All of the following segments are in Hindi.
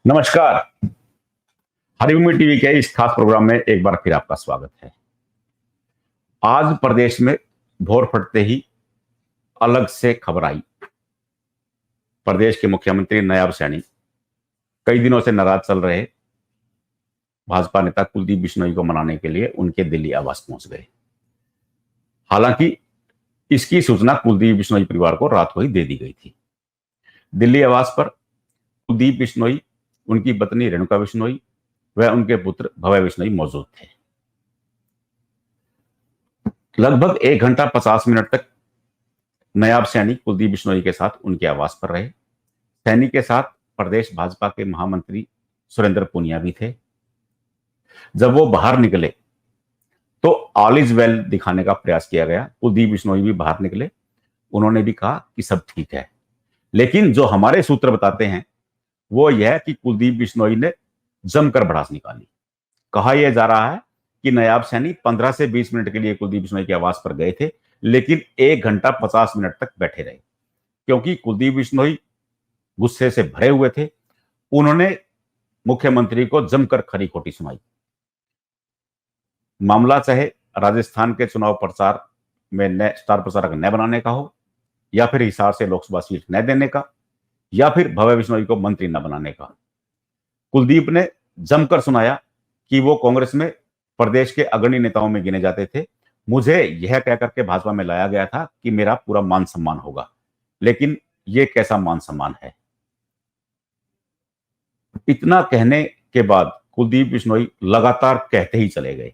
नमस्कार। हरिभूमि टीवी के इस खास प्रोग्राम में एक बार फिर आपका स्वागत है। आज प्रदेश में भोर फटते ही अलग से खबर आई। प्रदेश के मुख्यमंत्री नायब सैनी कई दिनों से नाराज चल रहे भाजपा नेता कुलदीप बिश्नोई को मनाने के लिए उनके दिल्ली आवास पहुंच गए। हालांकि इसकी सूचना कुलदीप बिश्नोई परिवार को रात को ही दे दी गई थी। दिल्ली आवास पर कुलदीप बिश्नोई, उनकी पत्नी रेणुका बिश्नोई व उनके पुत्र भव्य बिश्नोई मौजूद थे। लगभग 1 घंटा 50 मिनट तक नायब सैनी कुलदीप बिश्नोई के साथ उनके आवास पर रहे। सैनी के साथ प्रदेश भाजपा के महामंत्री सुरेंद्र पूनिया भी थे। जब वो बाहर निकले तो ऑल इज वेल दिखाने का प्रयास किया गया। कुलदीप बिश्नोई भी बाहर निकले, उन्होंने भी कहा कि सब ठीक है। लेकिन जो हमारे सूत्र बताते हैं वो यह कि कुलदीप बिश्नोई ने जमकर भड़ास निकाली। कहा यह जा रहा है कि नायब सैनी 15 से 20 मिनट के लिए कुलदीप बिश्नोई के आवास पर गए थे, लेकिन 1 घंटा 50 मिनट तक बैठे रहे, क्योंकि कुलदीप बिश्नोई गुस्से से भरे हुए थे। उन्होंने मुख्यमंत्री को जमकर खरी खोटी सुनाई। मामला चाहे राजस्थान के चुनाव प्रचार में स्टार प्रचारक न बनाने का हो, या फिर हिसार से लोकसभा सीट न देने का, या फिर भव्य बिश्नोई को मंत्री न बनाने का, कुलदीप ने जमकर सुनाया कि वो कांग्रेस में प्रदेश के अग्रणी नेताओं में गिने जाते थे। मुझे यह कहकर के भाजपा में लाया गया था कि मेरा पूरा मान सम्मान होगा, लेकिन ये कैसा मान सम्मान है। इतना कहने के बाद कुलदीप बिश्नोई लगातार कहते ही चले गए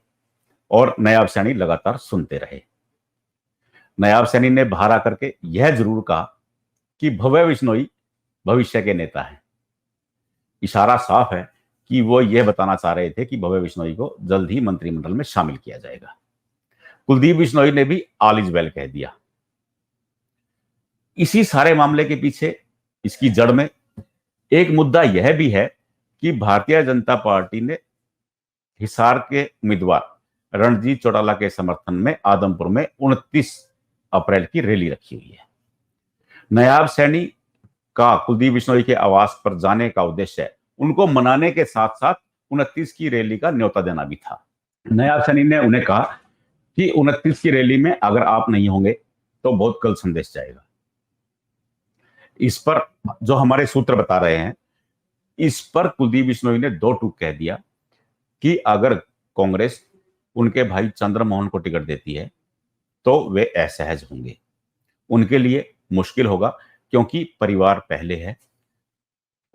और नायब सैनी लगातार सुनते रहे। नायब सैनी ने बाहर आकर के यह जरूर कहा कि भव्य बिश्नोई भविष्य के नेता हैं। इशारा साफ है कि वो यह बताना चाह रहे थे कि भव्य बिश्नोई को जल्द ही मंत्रिमंडल में शामिल किया जाएगा। कुलदीप बिश्नोई ने भी ऑल इज वेल कह दिया। इसी सारे मामले के पीछे, इसकी जड़ में एक मुद्दा यह भी है कि भारतीय जनता पार्टी ने हिसार के उम्मीदवार रणजीत चौटाला के समर्थन में आदमपुर में 29 अप्रैल की रैली रखी हुई है। नायब सैनी का कुलदीप बिश्नोई के आवास पर जाने का उद्देश्य उनको मनाने के साथ साथ 29 की रैली का न्योता देना भी था। नायब सैनी ने उन्हें कहा कि 29 की रैली में अगर आप नहीं होंगे तो बहुत गलत संदेश जाएगा। इस पर जो हमारे सूत्र बता रहे हैं, इस पर कुलदीप बिश्नोई ने 2 टूक कह दिया कि अगर कांग्रेस उनके भाई चंद्रमोहन को टिकट देती है तो वे असहज होंगे, उनके लिए मुश्किल होगा, क्योंकि परिवार पहले है।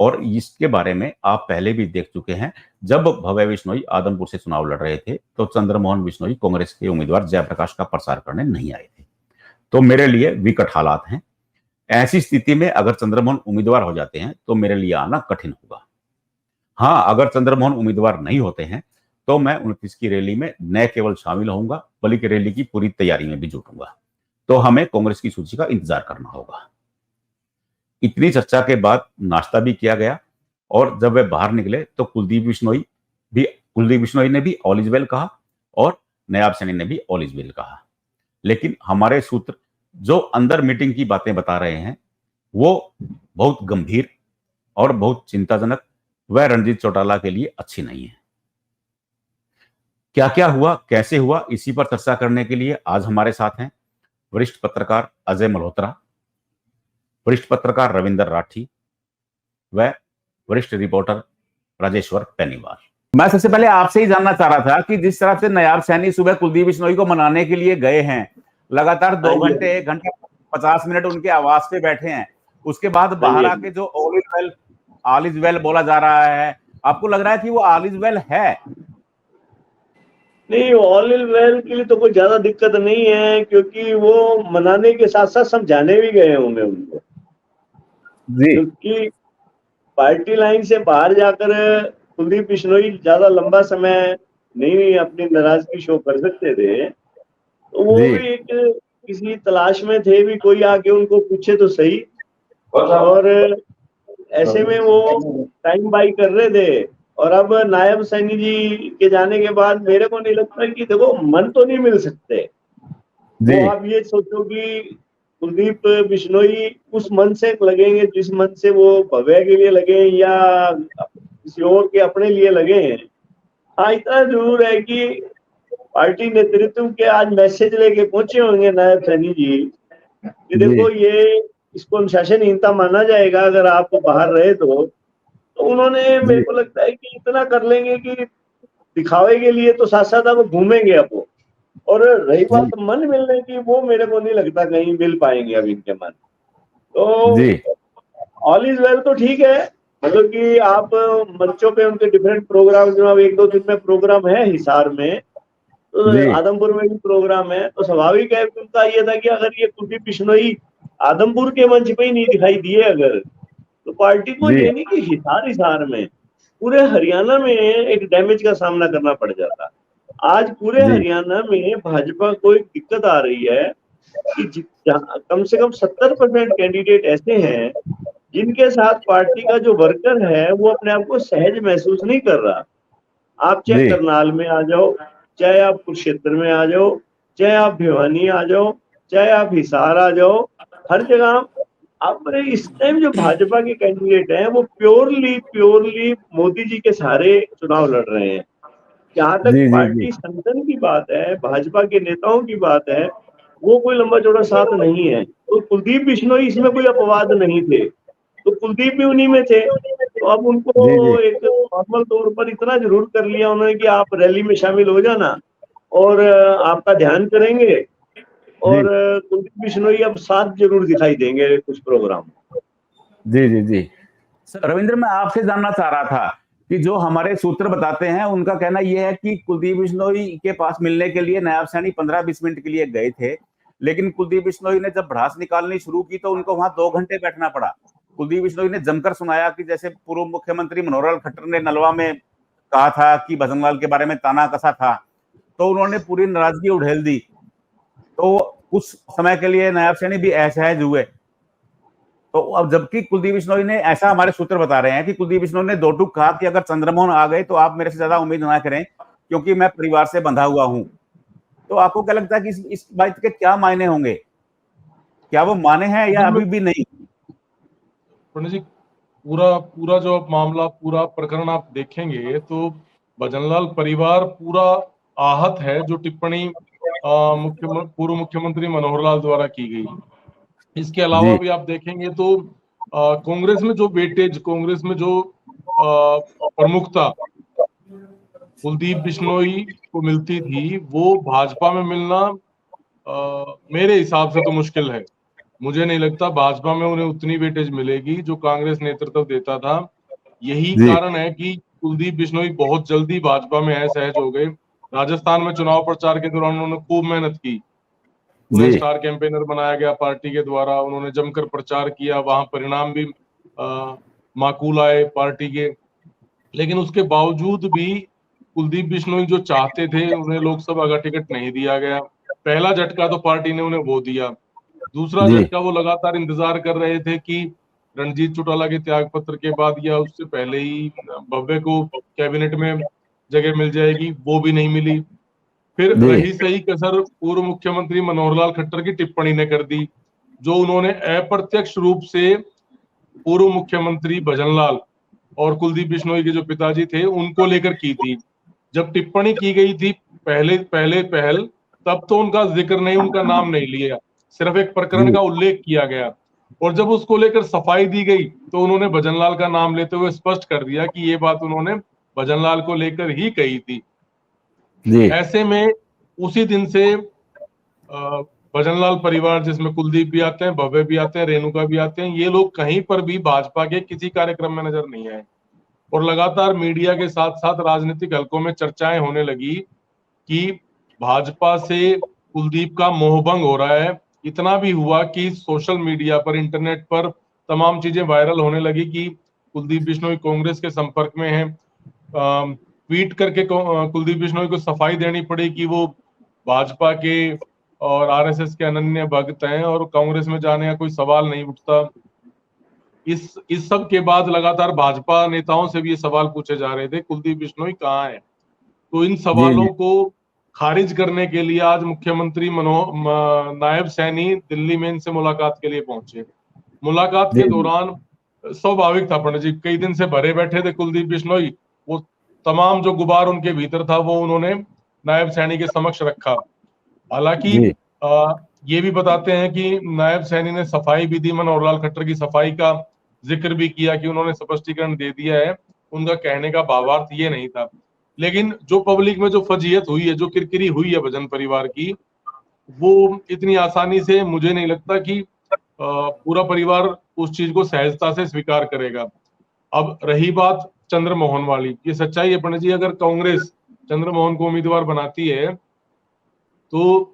और इसके बारे में आप पहले भी देख चुके हैं, जब भव्य बिश्नोई आदमपुर से चुनाव लड़ रहे थे तो चंद्रमोहन बिश्नोई कांग्रेस के उम्मीदवार जयप्रकाश का प्रचार करने नहीं आए थे। तो मेरे लिए विकट हालात हैं। ऐसी स्थिति में अगर चंद्रमोहन उम्मीदवार हो जाते हैं तो मेरे लिए आना कठिन होगा। हाँ, अगर चंद्रमोहन उम्मीदवार नहीं होते हैं तो मैं 29 की रैली में न केवल शामिल होऊंगा बल्कि रैली की पूरी तैयारी में भी जुटूंगा। तो हमें कांग्रेस की सूची का इंतजार करना होगा। इतनी चर्चा के बाद नाश्ता भी किया गया और जब वे बाहर निकले तो कुलदीप बिश्नोई ने भी ऑल इज वेल कहा और नायब सैनी ने भी ऑल इज वेल कहा। लेकिन हमारे सूत्र जो अंदर मीटिंग की बातें बता रहे हैं वो बहुत गंभीर और बहुत चिंताजनक व रणजीत चौटाला के लिए अच्छी नहीं है। क्या क्या हुआ, कैसे हुआ, इसी पर चर्चा करने के लिए आज हमारे साथ हैं वरिष्ठ पत्रकार अजय मल्होत्रा, वरिष्ठ पत्रकार रविंद्र राठी व वरिष्ठ रिपोर्टर राजेश्वर पेनीवाल। मैं सबसे पहले आपसे ही जानना चाह रहा था कि जिस तरह से नायब सैनी सुबह कुलदीप बिश्नोई को मनाने के लिए गए हैं, लगातार 2 घंटे 1 घंटा 50 मिनट उनके आवास पे बैठे हैं, उसके बाद बाहर आके जो ऑल इज वेल बोला जा रहा है, आपको लग रहा है कि वो ऑल इज वेल है? नहीं, ऑल इज वेल के लिए तो कोई ज्यादा दिक्कत नहीं है, क्योंकि वो मनाने के साथ साथ समझाने भी गए होंगे उनको जी। क्योंकि पार्टी लाइन से बाहर जाकर कुलदीप बिश्नोई ज्यादा लंबा समय नहीं अपनी नाराजगी शो कर सकते थे, तो वो भी एक किसी तलाश में थे भी कोई आके उनको पूछे तो सही। और ऐसे में वो टाइम बाई कर रहे थे। और अब नायब सैनी जी के जाने के बाद मेरे को नहीं लगता कि देखो मन तो नहीं मिल सकते। वो आप ये सोचो कि कुलदीप बिश्नोई उस मन से लगेंगे जिस मन से वो भव्य के लिए लगे या किसी और के अपने लिए लगे हैं। हाँ, इतना जरूर है कि पार्टी नेतृत्व के आज मैसेज लेके पहुंचे होंगे नायब सैनी जी कि देखो ये इसको अनुशासनहीनता माना जाएगा अगर आप बाहर रहे तो उन्होंने मेरे को लगता है कि इतना कर लेंगे कि दिखावे के लिए तो साथ साथ अब घूमेंगे अब। और रही बात मन मिलने की, वो मेरे को नहीं लगता कहीं मिल पाएंगे अब इनके मन। तो ऑल इज वेल तो ठीक है, मतलब कि आप मंचों पे उनके डिफरेंट प्रोग्राम, जो अब 1-2 दिन में प्रोग्राम है हिसार में, तो आदमपुर में भी प्रोग्राम है, तो स्वाभाविक है कि उनका ये था कि अगर ये कुलदीप बिश्नोई आदमपुर के मंच पे ही नहीं दिखाई दिए अगर, तो पार्टी को ये नहीं कि हिसार में, पूरे हरियाणा में एक डैमेज का सामना करना पड़ जाता। आज पूरे हरियाणा में भाजपा को एक दिक्कत आ रही है कि कम से कम 70% कैंडिडेट ऐसे हैं जिनके साथ पार्टी का जो वर्कर है वो अपने आप को सहज महसूस नहीं कर रहा। आप चाहे करनाल में आ जाओ, चाहे आप कुरुक्षेत्र में आ जाओ, चाहे आप भिवानी आ जाओ, चाहे आप हिसार आ जाओ, हर जगह अब इस टाइम जो भाजपा के कैंडिडेट हैं वो प्योरली मोदी जी के सहारे चुनाव लड़ रहे हैं। जहां तक पार्टी संगठन की बात है, भाजपा के नेताओं की बात है, वो कोई लंबा चौड़ा साथ नहीं है। तो कुलदीप बिश्नोई इसमें कोई अपवाद नहीं थे, तो कुलदीप भी उन्हीं में थे। तो अब उनको एक फॉर्मल तौर पर इतना जरूर कर लिया उन्होंने कि आप रैली में शामिल हो जाना और आपका ध्यान करेंगे, और कुलदीप बिश्नोई अब साथ जरूर दिखाई देंगे कुछ प्रोग्राम। जी। रविंद्र, मैं आपसे जानना चाह रहा था कि जो हमारे सूत्र बताते हैं उनका कहना यह है कि कुलदीप बिश्नोई के पास मिलने के लिए नायब सैनी 15-20 मिनट के लिए गए थे, लेकिन कुलदीप बिश्नोई ने जब भड़ास निकालनी शुरू की तो उनको वहां 2 घंटे बैठना पड़ा। कुलदीप बिश्नोई ने जमकर सुनाया कि जैसे पूर्व मुख्यमंत्री मनोहर लाल खट्टर ने नलवा में कहा था कि भजनलाल के बारे में ताना कसा था, तो उन्होंने पूरी नाराजगी उड़ेल दी। तो कुछ समय के लिए नायब सैनी भी असहज हुए। तो अब जबकि कुलदीप बिश्नोई ने, ऐसा हमारे सूत्र बता रहे हैं कि कुलदीप बिश्नोई ने 2 टूक कहा कि अगर चंद्रमोहन आ गए तो आप मेरे से ज्यादा उम्मीद ना करें क्योंकि मैं परिवार से बंधा हुआ हूं। तो आपको क्या लगता है कि इस बात के क्या मायने होंगे? क्या वो माने हैं या अभी भी नहीं? पंडित जी, पूरा जो मामला, पूरा प्रकरण आप देखेंगे तो भजनलाल परिवार पूरा आहत है जो टिप्पणी पूर्व मुख्यमंत्री मनोहर लाल द्वारा की गई। इसके अलावा भी आप देखेंगे तो कांग्रेस में जो वेटेज, कांग्रेस में जो प्रमुखता कुलदीप बिश्नोई को मिलती थी वो भाजपा में मिलना मेरे हिसाब से तो मुश्किल है। मुझे नहीं लगता भाजपा में उन्हें उतनी वेटेज मिलेगी जो कांग्रेस नेतृत्व देता था। यही कारण है कि कुलदीप बिश्नोई बहुत जल्दी भाजपा में असहज हो गए। राजस्थान में चुनाव प्रचार के दौरान उन्होंने खूब मेहनत की, उन्हें स्टार कैंपेनर बनाया गया पार्टी के द्वारा, उन्होंने जमकर प्रचार किया, वहां परिणाम भी माकूल आए पार्टी के। लेकिन उसके बावजूद भी कुलदीप बिश्नोई जो चाहते थे उन्हें लोकसभा का टिकट नहीं दिया गया। पहला झटका तो पार्टी ने उन्हें वो दिया। दूसरा झटका वो लगातार इंतजार कर रहे थे कि रणजीत चौटाला के त्याग पत्र के बाद या उससे पहले ही भव्य को कैबिनेट में जगह मिल जाएगी, वो भी नहीं मिली। फिर रही सही कसर पूर्व मुख्यमंत्री मनोहर लाल खट्टर की टिप्पणी ने कर दी, जो उन्होंने अप्रत्यक्ष रूप से पूर्व मुख्यमंत्री भजनलाल और कुलदीप बिश्नोई के जो पिताजी थे उनको लेकर की थी। जब टिप्पणी की गई थी पहल, तब तो उनका जिक्र नहीं, उनका नाम नहीं लिया, सिर्फ एक प्रकरण का उल्लेख किया गया। और जब उसको लेकर सफाई दी गई तो उन्होंने भजनलाल का नाम लेते हुए स्पष्ट कर दिया कि ये बात उन्होंने भजनलाल को लेकर ही कही थी। ऐसे में उसी दिन से भजनलाल परिवार, जिसमें कुलदीप भी आते हैं, भव्य भी आते हैं, रेणुका भी आते हैं, ये लोग कहीं पर भी भाजपा के किसी कार्यक्रम में नजर नहीं आए। और लगातार मीडिया के साथ साथ राजनीतिक हलकों में चर्चाएं होने लगी कि भाजपा से कुलदीप का मोहभंग हो रहा है। इतना भी हुआ कि सोशल मीडिया पर, इंटरनेट पर तमाम चीजें वायरल होने लगी कि कुलदीप बिश्नोई कांग्रेस के संपर्क में है। ट्वीट करके कुलदीप बिश्नोई को सफाई देनी पड़ी कि वो भाजपा के और आरएसएस के अनन्य भक्त हैं और कांग्रेस में जाने का कोई सवाल नहीं उठता। इस सब के बाद लगातार भाजपा नेताओं से भी ये सवाल पूछे जा रहे थे, कुलदीप बिश्नोई कहाँ है? तो इन सवालों को खारिज करने के लिए आज मुख्यमंत्री नायब सैनी दिल्ली में इनसे मुलाकात के लिए पहुंचे। मुलाकात के दौरान स्वाभाविक था पंडित जी, कई दिन से भरे बैठे थे कुलदीप बिश्नोई, वो तमाम जो गुबार उनके भीतर था वो उन्होंने नायब सैनी के समक्ष रखा। हालांकि ये भी बताते हैं कि नायब सैनी ने सफाई भी दी, मनोहर लाल खट्टर की सफाई का जिक्र भी किया कि उन्होंने स्पष्टीकरण दे दिया है, उनका कहने का भावार्थ ये नहीं था। लेकिन जो पब्लिक में जो फजीयत हुई है, जो किरकिरी हुई है भजन परिवार की, वो इतनी आसानी से मुझे नहीं लगता कि पूरा परिवार उस चीज को सहजता से स्वीकार करेगा। अब रही बात चंद्रमोहन वाली, ये सच्चाई है पंडित जी, अगर कांग्रेस चंद्रमोहन को उम्मीदवार बनाती है तो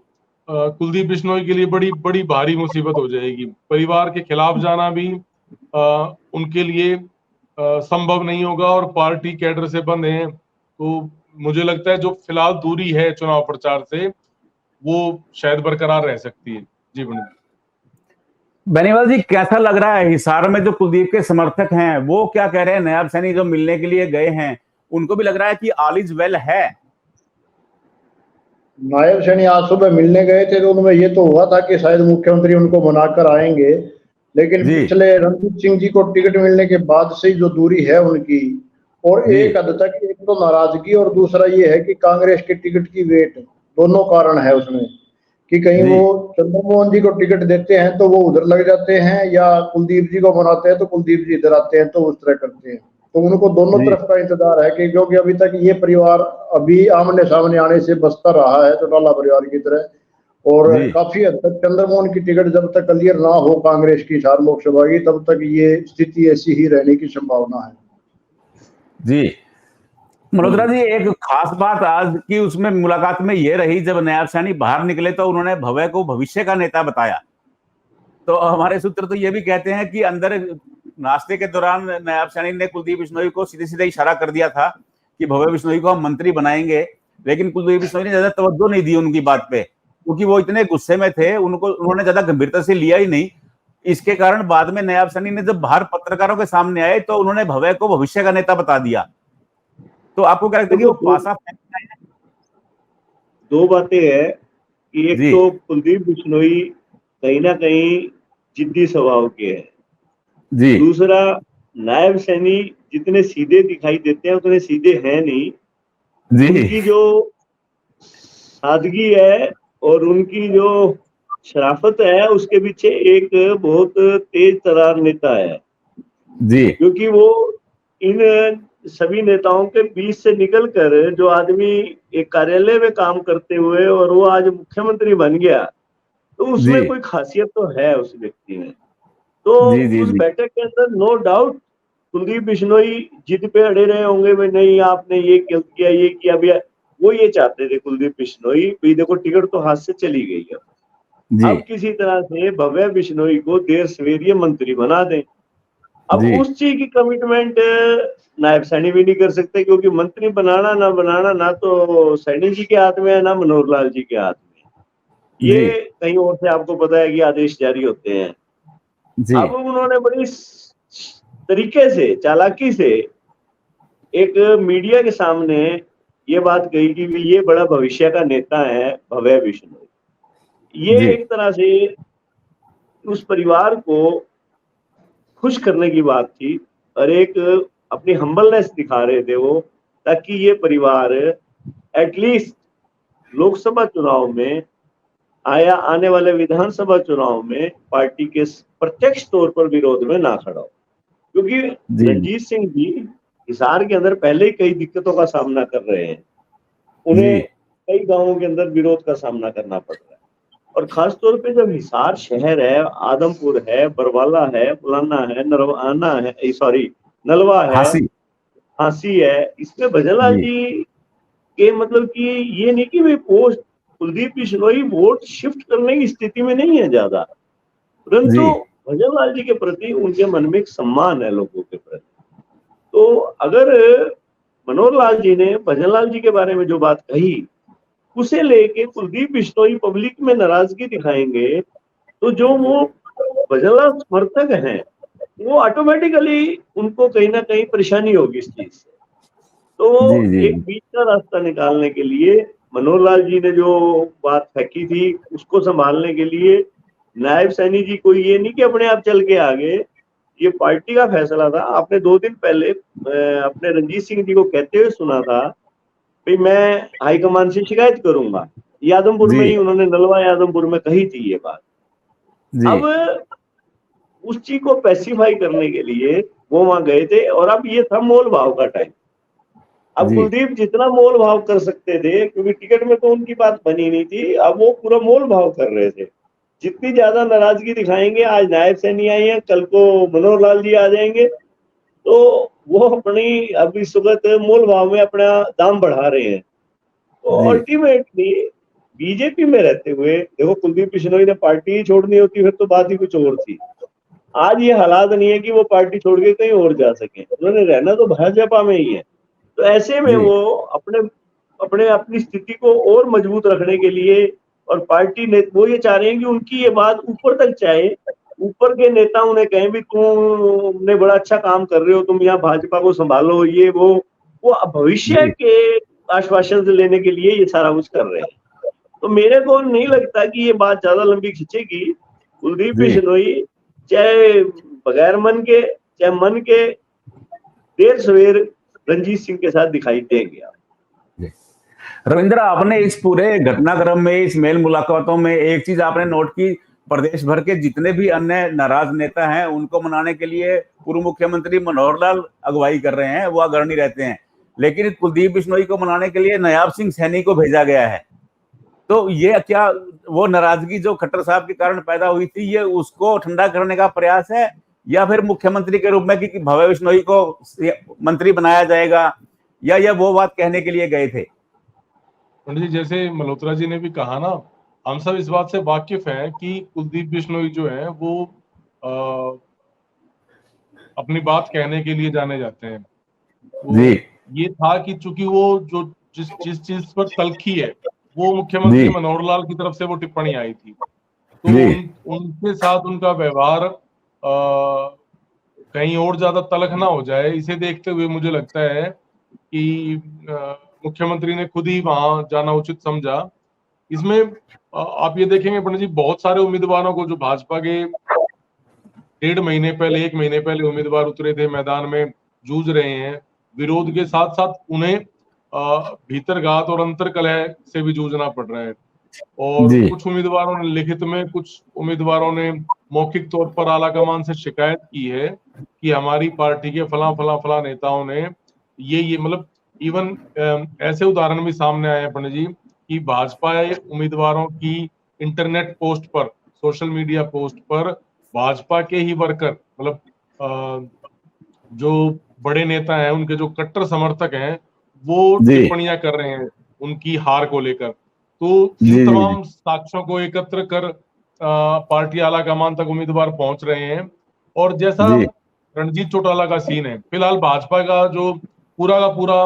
कुलदीप बिश्नोई के लिए बड़ी बड़ी भारी मुसीबत हो जाएगी। परिवार के खिलाफ जाना भी उनके लिए संभव नहीं होगा, और पार्टी कैडर से बंद हैं, तो मुझे लगता है जो फिलहाल दूरी है चुनाव प्रचार से वो शायद बरकरार रह सकती है। जी पंडित बेनीवाल जी, कैसा लग रहा है हिसार में जो कुलदीप के समर्थक हैं वो क्या कह रहे हैं? नायब सैनी जो मिलने के लिए गए हैं, उनको भी लग रहा है कि ऑल इज वेल है? नायब सैनी आज सुबह मिलने गए थे तो उनमें ये तो हुआ था कि शायद मुख्यमंत्री उनको मनाकर आएंगे, लेकिन पिछले रणजीत सिंह जी को टिकट मिलने के बाद से जो दूरी है उनकी, और एक हद तक एक तो नाराजगी और दूसरा ये है कि कांग्रेस के टिकट की वेट, दोनों कारण है उसमें कि कहीं वो चंद्रमोहन जी को टिकट देते हैं तो वो उधर लग जाते हैं, या कुलदीप जी को बनाते हैं तो कुलदीप जी इधर आते हैं, तो उस तरह करते हैं। तो उनको दोनों तरफ का इंतजार है कि क्योंकि अभी तक ये परिवार अभी आमने सामने आने से बचता रहा है चौटाला परिवार की तरह, और काफी हद तक चंद्रमोहन की टिकट जब तक क्लियर ना हो कांग्रेस की हिसार लोकसभा की, तब तक ये स्थिति ऐसी ही रहने की संभावना है। जी मल्होत्रा जी, एक खास बात आज की उसमें मुलाकात में ये रही, जब नायब सैनी बाहर निकले तो उन्होंने भव्य को भविष्य का नेता बताया। तो हमारे सूत्र तो ये भी कहते हैं कि अंदर नाश्ते के दौरान नायब सैनी ने कुलदीप बिश्नोई को सीधे सीधे इशारा कर दिया था कि भव्य बिश्नोई को हम मंत्री बनाएंगे, लेकिन कुलदीप बिश्नोई ने ज्यादा तवज्जो नहीं दी उनकी बात पे, क्योंकि वो इतने गुस्से में थे, उन्होंने ज्यादा गंभीरता से लिया ही नहीं। इसके कारण बाद में नायब सैनी ने जब बाहर पत्रकारों के सामने आए तो उन्होंने भव्य को भविष्य का नेता बता दिया। तो आपको क्या लगता है कि वो पासा फेंकना है? दो बातें हैं कि एक तो कुलदीप बिश्नोई कहीं ना कहीं जिद्दी स्वभाव के हैं जी। दूसरा, नायब सैनी जितने सीधे दिखाई देते हैं उतने सीधे हैं नहीं जी। उनकी जो सादगी है और उनकी जो शराफत है उसके पीछे एक बहुत तेज तर्रार नेता है जी, क्योंकि वो इन सभी नेताओं के बीच से निकलकर जो आदमी एक कार्यालय में काम करते हुए और वो आज मुख्यमंत्री बन गया, तो उसमें कोई खासियत तो है उस व्यक्ति में। तो उस बैठक के अंदर नो डाउट कुलदीप बिश्नोई जिद पे अड़े रहे होंगे, भाई नहीं आपने ये किया ये किया भी, वो ये चाहते थे कुलदीप बिश्नोई, भाई देखो टिकट तो हाथ से चली गई है, अब किसी तरह से भव्य बिश्नोई को देर सवेरे मंत्री बना दें। अब उस चीज की कमिटमेंट नायब सैनी भी नहीं कर सकते, क्योंकि मंत्री बनाना ना तो सैनी जी के हाथ में है ना मनोहर लाल जी के हाथ में, ये कहीं और से आपको पता है कि आदेश जारी होते हैं। अब उन्होंने बड़ी तरीके से चालाकी से एक मीडिया के सामने ये बात कही कि ये बड़ा भविष्य का नेता है भव्य बिश्नोई। ये एक तरह से उस परिवार को खुश करने की बात थी और एक अपनी हम्बलनेस दिखा रहे थे वो, ताकि ये परिवार एटलीस्ट लोकसभा चुनाव में आया आने वाले विधानसभा चुनाव में पार्टी के प्रत्यक्ष तौर पर विरोध में ना खड़ा हो, क्योंकि रणजीत सिंह जी हिसार के अंदर पहले ही कई दिक्कतों का सामना कर रहे हैं, उन्हें कई गांवों के अंदर विरोध का सामना करना पड़ रहा है, और खास तौर पे जब हिसार शहर है, आदमपुर है, बरवाला है, फलाना है, नरवाना है, सॉरी नलवा है, हांसी है, इसमें भजनलाल जी के मतलब कि ये नहीं कि भाई post Kuldeep Bishnoi vote shift करने की स्थिति में नहीं है ज्यादा, परंतु भजनलाल जी के प्रति उनके मन में एक सम्मान है लोगों के प्रति। तो अगर मनोहर लाल जी ने भजनलाल जी के बारे में जो बात कही उसे लेके कुलदीप बिश्नोई पब्लिक में नाराजगी दिखाएंगे, तो जो वो भजनलाल समर्थक हैं वो ऑटोमेटिकली उनको कहीं ना कहीं परेशानी होगी इस चीज से। तो एक बीच का रास्ता निकालने के लिए मनोहर लाल जी ने जो बात फेंकी थी उसको संभालने के लिए नायब सैनी जी को ये नहीं कि अपने आप चल के आ गए, ये पार्टी का फैसला था। आपने 2 दिन पहले अपने रणजीत सिंह जी को कहते हुए सुना था भाई मैं हाईकमान से शिकायत करूंगा। यादवपुर में ही उन्होंने नलवा यादवपुर में कही थी ये बात। अब उस चीज को पैसिफाई करने के लिए वो वहां गए थे, और अब ये था मोल भाव का टाइम। अब कुलदीप जितना मोल भाव कर सकते थे, क्योंकि टिकट में तो उनकी बात बनी नहीं थी, अब वो पूरा मोल भाव कर रहे थे। जितनी ज्यादा नाराजगी दिखाएंगे, आज नायब सैनी आई है, कल को मनोहर लाल जी आ जाएंगे, तो वो अपनी अब इस वक्त मोल भाव में अपना दाम बढ़ा रहे हैं। तो अल्टीमेटली बीजेपी में रहते हुए, देखो कुलदीप बिश्नोई ने पार्टी ही छोड़नी होती फिर तो बात ही कुछ और थी। आज ये हालात नहीं है कि वो पार्टी छोड़ के कहीं और जा सके, उन्होंने रहना तो भाजपा में ही है। तो ऐसे में वो अपनी स्थिति को और मजबूत रखने के लिए, और पार्टी ने वो ये चाह रहे हैं कि उनकी ये बात ऊपर तक जाए, ऊपर के नेता उन्हें कहें भी तुमने बड़ा अच्छा काम कर रहे हो, तुम यहाँ भाजपा को संभालो, ये वो भविष्य के आश्वासन लेने के लिए ये सारा कुछ कर रहे हैं। तो मेरे को नहीं लगता कि ये बात ज्यादा लंबी खिंचेगी। कुलदीप बिश्नोई चाहे बगैर मन के चाहे मन के देर सवेर रणजीत सिंह के साथ दिखाई देंगे। आप रविंद्र, आपने इस पूरे घटनाक्रम में, इस मेल मुलाकातों में एक चीज आपने नोट की, प्रदेश भर के जितने भी अन्य नाराज नेता हैं उनको मनाने के लिए पूर्व मुख्यमंत्री मनोहर लाल अगुवाई कर रहे हैं, वो अग्रणी रहते हैं, लेकिन कुलदीप बिश्नोई को मनाने के लिए नायब सिंह सैनी को भेजा गया है। तो ये क्या वो नाराजगी जो खट्टर साहब के कारण पैदा हुई थी, ये उसको ठंडा करने का प्रयास है, या फिर मुख्यमंत्री के रूप में कि भव्य बिश्नोई को मंत्री बनाया जाएगा, या वो बात कहने के लिए गए थे? पंडित जी, जैसे मल्होत्रा जी ने भी कहा ना, हम सब इस बात से वाकिफ हैं कि कुलदीप बिश्नोई जो है वो अपनी बात कहने के लिए जाने जाते हैं। ये था कि चूंकि वो जो जिस चीज पर तलखी है वो मुख्यमंत्री मनोहर लाल की तरफ से वो टिप्पणी आई थी, तो उनके साथ उनका व्यवहार कहीं और ज्यादा तलख ना हो जाए, इसे देखते हुए मुझे लगता है कि मुख्यमंत्री ने खुद ही वहां जाना उचित समझा। इसमें आप ये देखेंगे पंडित जी, बहुत सारे उम्मीदवारों को जो भाजपा के 1.5 महीने पहले 1 महीने पहले उम्मीदवार उतरे थे, मैदान में जूझ रहे हैं, विरोध के साथ साथ उन्हें भीतरघात और अंतर्कलह से भी जूझना पड़ रहा है। और कुछ उम्मीदवारों ने लिखित में, कुछ उम्मीदवारों ने मौखिक तौर पर आलाकमान से शिकायत की है कि हमारी पार्टी के फला नेताओं ने ये मतलब इवन ऐसे उदाहरण भी सामने आए हैं पंडित जी कि भाजपा उम्मीदवारों की इंटरनेट पोस्ट पर, सोशल मीडिया पोस्ट पर भाजपा के ही वर्कर, मतलब जो बड़े नेता हैं, उनके जो कट्टर समर्थक हैं, वो टिप्पणियां कर रहे हैं उनकी हार को लेकर। तो इन तमाम साक्ष्यों को एकत्र कर पार्टी आलाकमान तक उम्मीदवार पहुंच रहे हैं। और जैसा रणजीत चौटाला का सीन है, फिलहाल भाजपा का जो पूरा का पूरा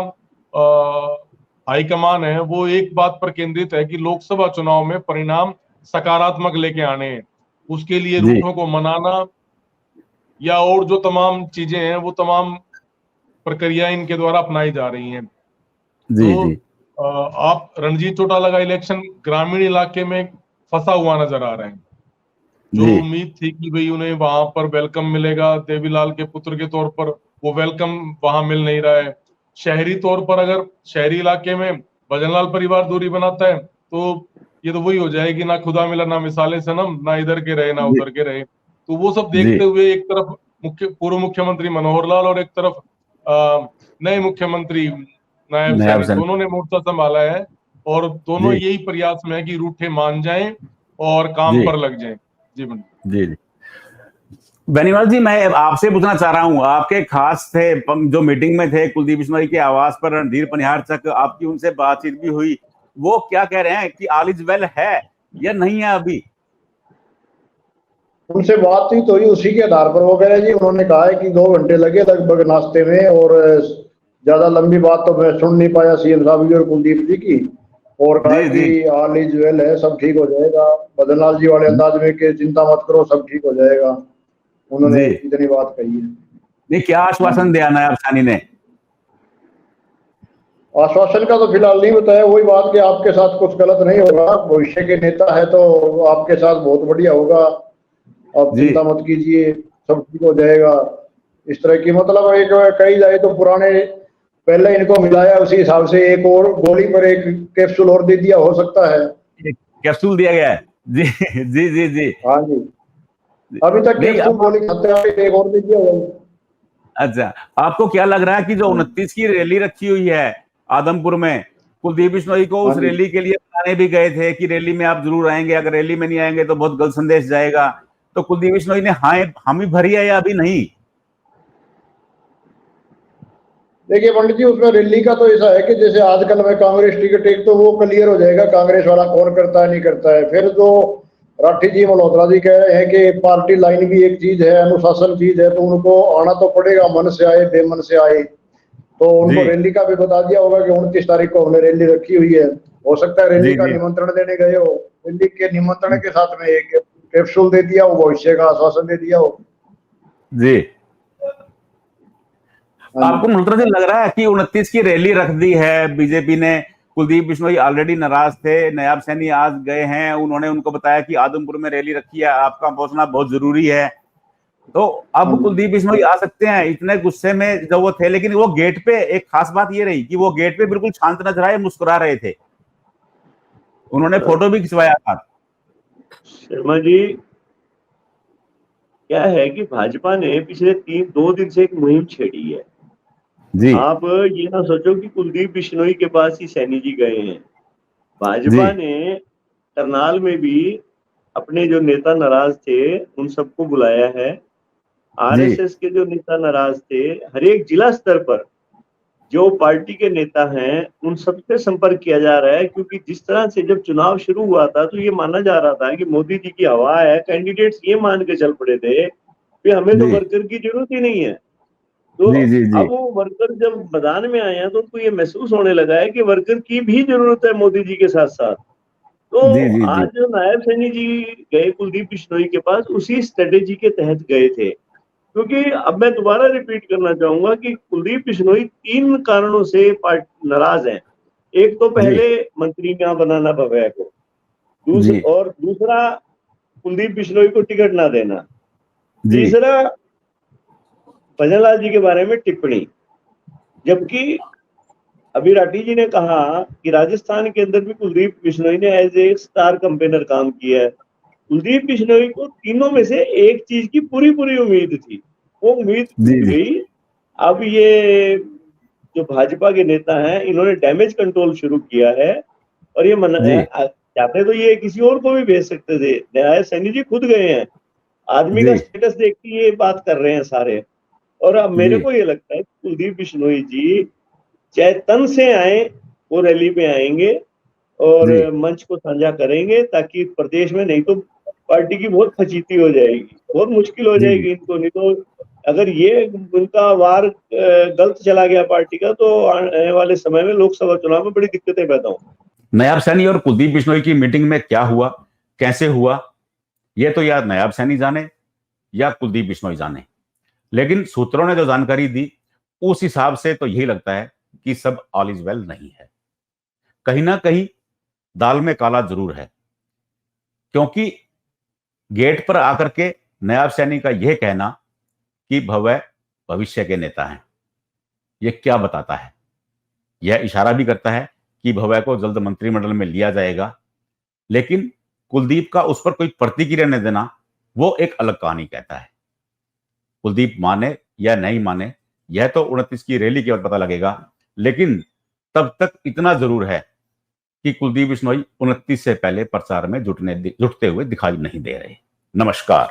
हाईकमान है वो एक बात पर केंद्रित है कि लोकसभा चुनाव में परिणाम सकारात्मक लेके आने हैं। उसके लिए रूठों को मनाना या और जो तमाम चीजें हैं वो तमाम प्रक्रिया इनके द्वारा अपनाई जा रही हैं। तो आप रणजीत चौटाला का इलेक्शन ग्रामीण इलाके में फंसा हुआ नजर आ रहा है। जो उम्मीद थी कि भाई उन्हें वहां पर वेलकम मिलेगा देवीलाल के पुत्र के तौर पर, वो वेलकम वहां मिल नहीं रहा है। शहरी तौर पर अगर शहरी इलाके में भजनलाल परिवार दूरी बनाता है तो ये तो वही हो जाएगी, ना खुदा मिला ना मिसाले सनम, ना इधर के रहे ना उधर के रहे। तो वो सब देखते हुए एक तरफ पूर्व मुख्यमंत्री मनोहर लाल और एक तरफ नए मुख्यमंत्री नायब सैनी, दोनों ने मोर्चा संभाला है और दोनों यही प्रयास में है कि रूठे मान जाएं और काम पर लग जाएं। जी बेनीवाल जी, मैं आपसे पूछना चाह रहा हूं, आपके खास थे जो मीटिंग में थे कुलदीप बिश्नोई के आवास पर, रणधीर पनिहार तक आपकी उनसे बातचीत भी हुई, वो क्या कह रहे हैं कि ऑल इज वेल है या नहीं है? अभी उनसे बातचीत तो हुई, उसी के आधार पर वो कह रहे जी, उन्होंने कहा है कि 2 घंटे लगे लगभग नाश्ते में, और ज्यादा लंबी बात तो मैं सुन नहीं पाया सीएम साहब की और कुलदीप जी की, और कहा कि ऑल इज वेल है, सब ठीक हो जाएगा, बदनलाल जी वाले अंदाज में कि चिंता मत करो सब ठीक हो जाएगा, उन्होंने इतनी बात कही है। नहीं, क्या आश्वासन दिया नायब सैनी ने? आश्वासन का तो फिलहाल नहीं बताया, वही बात कि आपके साथ कुछ गलत नहीं होगा, भविष्य के नेता है तो आपके साथ बहुत बढ़िया होगा, आप चिंता मत कीजिए, सब ठीक हो जाएगा, इस तरह की मतलब एक कही जाए तो पुराने पहले इनको मिलाया उसी हिसाब से एक और गोली पर एक कैप्सूल और दे दिया, हो सकता है कैप्सूल दिया गया है। जी जी जी जी। हाँ जी, अभी तक नहीं, कैप्सूल गोली खाते हैं, एक और दे दिया होगा। अच्छा, आपको क्या लग रहा है कि जो 29 की रैली रखी हुई है आदमपुर में, कुलदीप बिश्नोई को हाँ उस जी, रैली के लिए बुलाने भी गए थे कि रैली में आप जरूर आएंगे, अगर रैली में नहीं आएंगे तो बहुत गलत संदेश जाएगा, तो कुलदीप बिश्नोई ने हामी भरी है या अभी नहीं? देखिए पंडित जी, उसमें रैली का तो ऐसा है कि जैसे आजकल में कांग्रेस टिकट एक तो वो क्लियर हो जाएगा कांग्रेस वाला कौन करता है नहीं करता है, फिर जो राठी जी मल्होत्रा जी कह रहे हैं कि पार्टी लाइन भी एक चीज है, अनुशासन चीज है, तो उनको आना तो पड़ेगा, मन से आए बेमन से आए, तो उनको जी रैली का भी बता दिया होगा कि 29 तारीख को हमने रैली रखी हुई है। हो सकता है रैली जी का जी निमंत्रण देने गए हो, रैली के निमंत्रण के साथ में एक कैप्सूल दे दिया हो, भविष्य का आश्वासन दे दिया हो। जी। हाँ जी, आपको मल्होत्रा जी लग रहा है कि 29 की रैली रख दी है बीजेपी ने? कुलदीप बिश्नोई ऑलरेडी नाराज थे, नायब सैनी आज गए हैं, उन्होंने उनको बताया कि आदमपुर में रैली रखी है, आपका पहुंचना बहुत जरूरी है, तो हाँ अब जी, कुलदीप बिश्नोई आ सकते हैं। इतने गुस्से में जब वो थे, लेकिन वो गेट पे एक खास बात ये रही कि वो गेट पे बिल्कुल शांत नजर आए, मुस्कुरा रहे थे, उन्होंने फोटो भी खिंचवाया था। शर्मा जी, क्या है कि भाजपा ने पिछले 2 दिन से एक मुहिम छेड़ी है। जी आप ये ना सोचो कि कुलदीप बिश्नोई के पास ही सैनी जी गए हैं। जी भाजपा ने करनाल में भी अपने जो नेता नाराज थे उन सबको बुलाया है। जी आरएसएस के जो नेता नाराज थे, हर एक जिला स्तर पर जो पार्टी के नेता हैं उन सबसे संपर्क किया जा रहा है, क्योंकि जिस तरह से जब चुनाव शुरू हुआ था तो ये माना जा रहा था कि मोदी जी की हवा है, कैंडिडेट्स ये मान के चल पड़े थे कि हमें तो जी वर्कर की जरूरत ही नहीं है। तो जी जी जी अब वो वर्कर जब मैदान में आए हैं तो उनको ये महसूस होने लगा है कि वर्कर की भी जरूरत है मोदी जी के साथ साथ। तो जी जी जी आज जो नायब सैनी जी गए कुलदीप बिश्नोई के पास, उसी स्ट्रेटेजी के तहत गए थे, क्योंकि अब मैं दोबारा रिपीट करना चाहूंगा कि कुलदीप बिश्नोई 3 कारणों से नाराज हैं। एक तो जी पहले मंत्री ना बनाना भव्या को, जी दूसरा कुलदीप बिश्नोई को टिकट ना देना, जी तीसरा भजनलाल जी के बारे में टिप्पणी। जबकि अभी राठी जी ने कहा कि राजस्थान के अंदर भी कुलदीप बिश्नोई ने एज ए स्टार कैंपेनर काम किया है। कुलदीप बिश्नोई को तीनों में से एक चीज की पूरी पूरी उम्मीद थी, वो उम्मीद जी टूट जी गई। अब ये जो भाजपा के नेता हैं इन्होंने डैमेज कंट्रोल शुरू किया है, और ये जी चाहते तो ये किसी और को भी भेज सकते थे, न्याय सैनी जी खुद गए हैं, आदमी का जी स्टेटस देख के ये बात कर रहे हैं सारे। और अब मेरे जी को ये लगता है कि कुलदीप बिश्नोई जी चाहे तन से आए, वो रैली पे आएंगे और जी मंच को साझा करेंगे, ताकि प्रदेश में, नहीं तो पार्टी की बहुत फजीती हो जाएगी, बहुत मुश्किल हो जी जी जाएगी इनको। नहीं तो अगर ये उनका वार गलत चला गया पार्टी का, तो आने वाले समय में लोकसभा चुनाव में बड़ी दिक्कतें पैदा होंगी। नायब सैनी और कुलदीप बिश्नोई की मीटिंग में क्या हुआ, कैसे हुआ, ये तो या नायब सैनी जाने या कुलदीप बिश्नोई जाने, लेकिन सूत्रों ने जो जानकारी दी उस हिसाब से तो यही लगता है कि सब ऑल इज वेल नहीं है, कहीं ना कहीं दाल में काला जरूर है, क्योंकि गेट पर आकर के नायब सैनी का यह कहना कि भव्य भविष्य के नेता हैं, यह क्या बताता है? यह इशारा भी करता है कि भव्य को जल्द मंत्रिमंडल में लिया जाएगा, लेकिन कुलदीप का उस पर कोई प्रतिक्रिया न देना वो एक अलग कहानी कहता है। कुलदीप माने या नहीं माने यह तो 29 की रैली के बाद पता लगेगा, लेकिन तब तक इतना जरूर है कि कुलदीप बिश्नोई 29 से पहले प्रचार में जुटते हुए दिखाई नहीं दे रहे। नमस्कार।